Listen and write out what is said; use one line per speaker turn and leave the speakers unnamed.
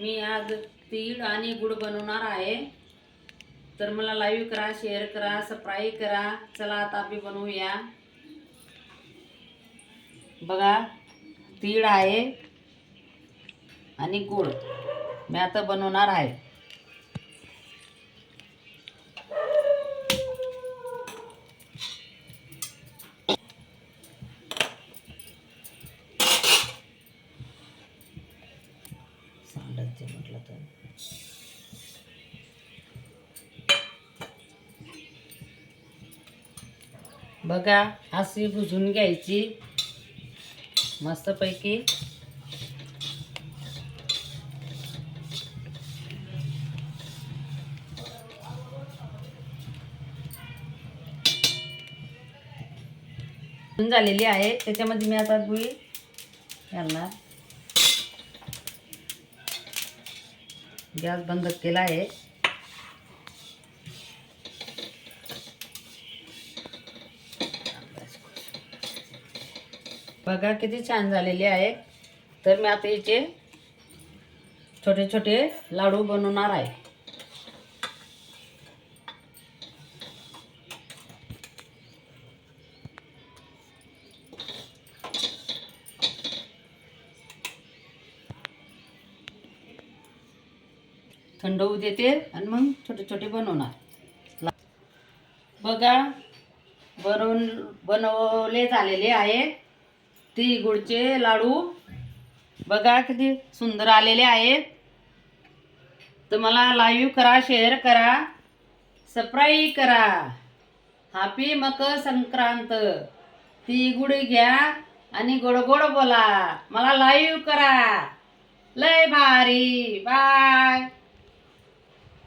मी आज तीळ आणि गुळ बनवणार आहे. तर मला लाईव्ह करा, शेअर करा, सबस्क्राईब करा. चला आता आपण बनवूया. बघा, तीळ आहे आणि गुळ मी आता बनवणार आहे. सांडायचे म्हटलं तर बघा, अशी भुजून घ्यायची मस्तपैकी. झालेली आहे. त्याच्यामध्ये मी आता गुळ घालणार. गॅस बंद केला आहे. बघा किती छान झालेले आहे. तर मी आता याचे छोटे छोटे लाडू बनवणार आहे. थंड होऊ देते आणि मग छोटे छोटे बनवणार. बघा, बनवले झालेले आहे तिळगुळचे लाडू. बघा किती सुंदर आलेले आहेत. तर मला लाईव्ह करा, शेअर करा, सबस्क्राईब करा. हॅपी मकर संक्रांत. तिळगुळ घ्या आणि गोड गोड बोला. मला लाईव्ह करा. लय भारी. बाय.